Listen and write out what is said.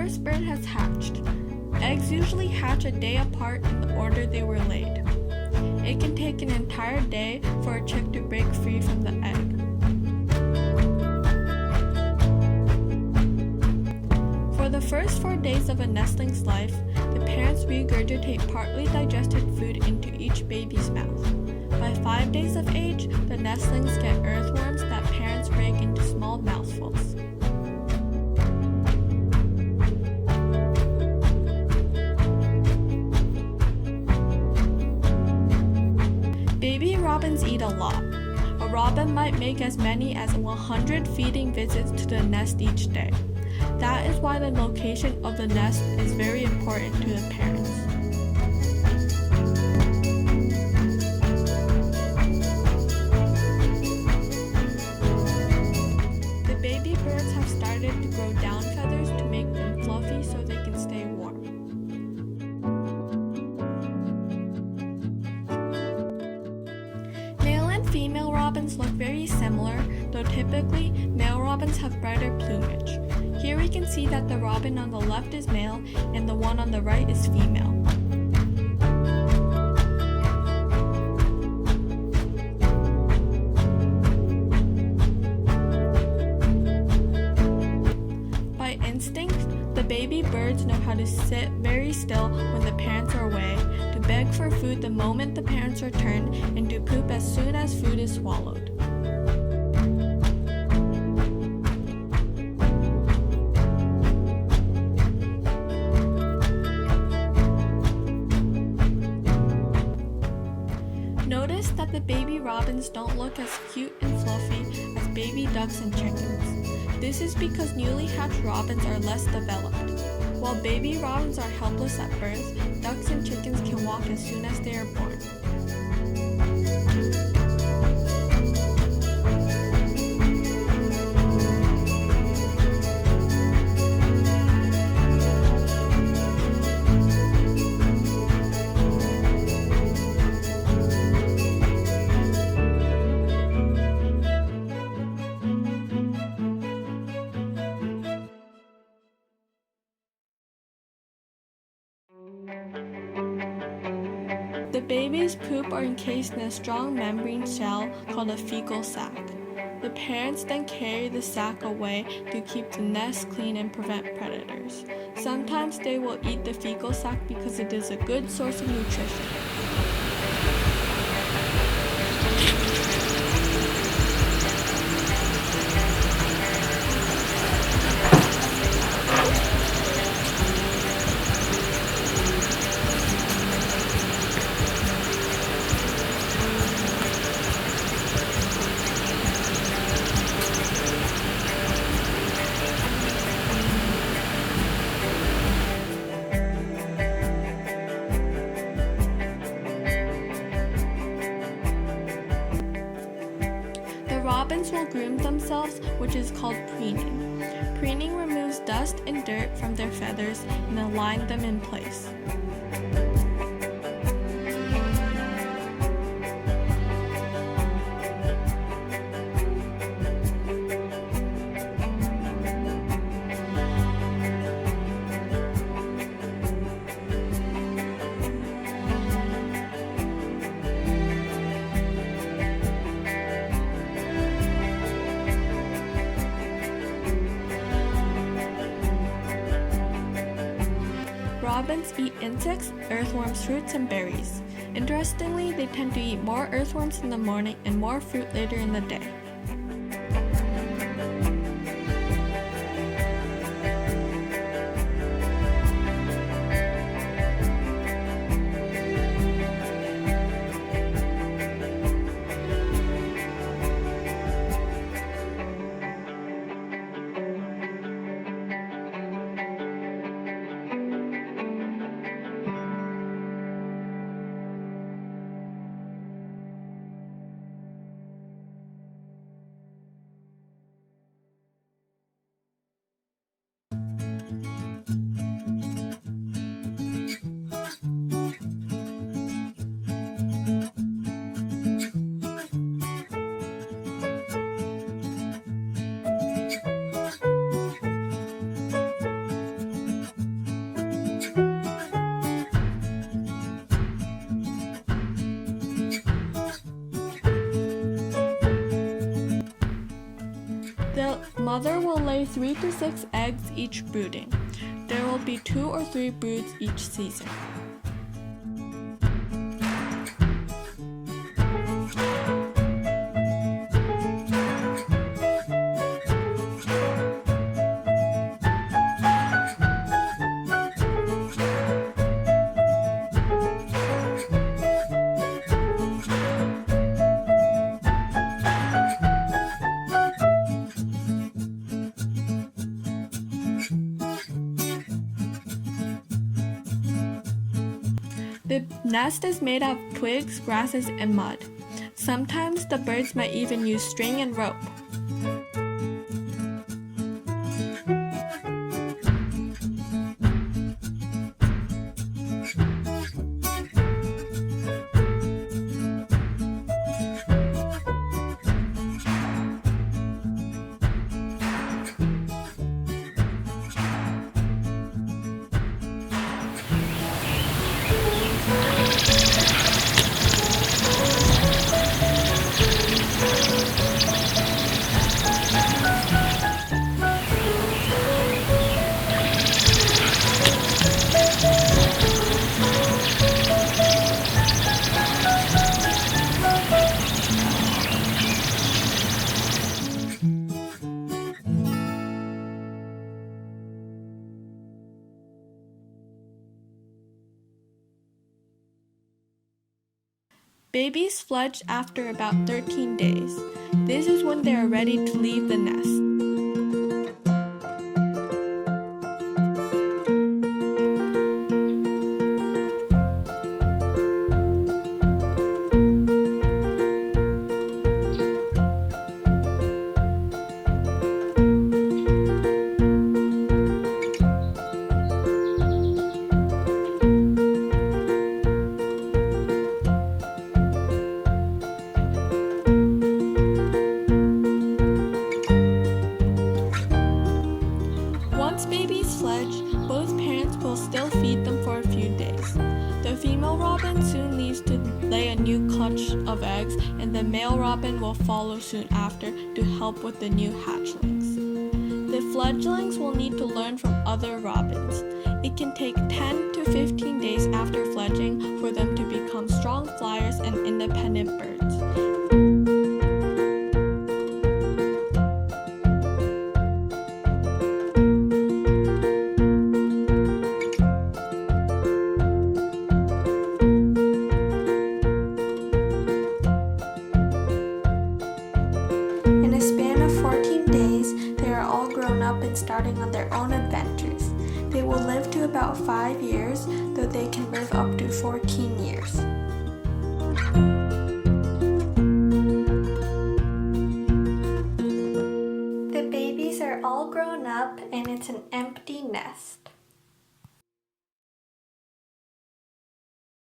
first bird has hatched. Eggs usually hatch a day apart in the order they were laid. It can take an entire day for a chick to break free from the egg. For the first 4 days of a nestling's life, the parents regurgitate partly digested food into each baby's mouth. By 5 days of age, the nestlings get earthworms that parents break into small mouthfuls. Baby robins eat a lot. A robin might make as many as 100 feeding visits to the nest each day. That is why the location of the nest is very important to the parents. The baby birds have started to grow down feathers to make them fluffy so they can stay warm. Male and female robins look very similar, though typically male robins have brighter plumage. Here we can see that the robin on the left is male and the one on the right is female. By instinct, the baby birds know how to sit very still when the parents are away, to beg for food the moment the parents return, and to poop as soon as food is swallowed. Notice that the baby robins don't look as cute and fluffy as baby ducks and chickens. This is because newly hatched robins are less developed. While baby robins are helpless at birth, ducks and chickens can walk as soon as they are born. The baby's poop are encased in a strong membrane shell called a fecal sac. The parents then carry the sac away to keep the nest clean and prevent predators. Sometimes they will eat the fecal sac because it is a good source of nutrition. Robins will groom themselves, which is called preening. Preening removes dust and dirt from their feathers and aligns them in place. Robins eat insects, earthworms, fruits, and berries. Interestingly, they tend to eat more earthworms in the morning and more fruit later in the day. mother will lay 3 to 6 eggs each brooding. There will be 2 or 3 broods each season. The nest is made of twigs, grasses, and mud. Sometimes the birds might even use string and rope. Babies fledge after about 13 days. This is when they are ready to leave the nest. Once babies fledge, both parents will still feed them for a few days. The female robin soon leaves to lay a new clutch of eggs, and the male robin will follow soon after to help with the new hatchlings. The fledglings will need to learn from other robins. It can take 10 to 15 days after fledging for them to become strong flyers and independent birds. In a span of 14 days, they are all grown up and starting on their own adventures. They will live to about 5 years, though they can live up to 14 years. The babies are all grown up and it's an empty nest.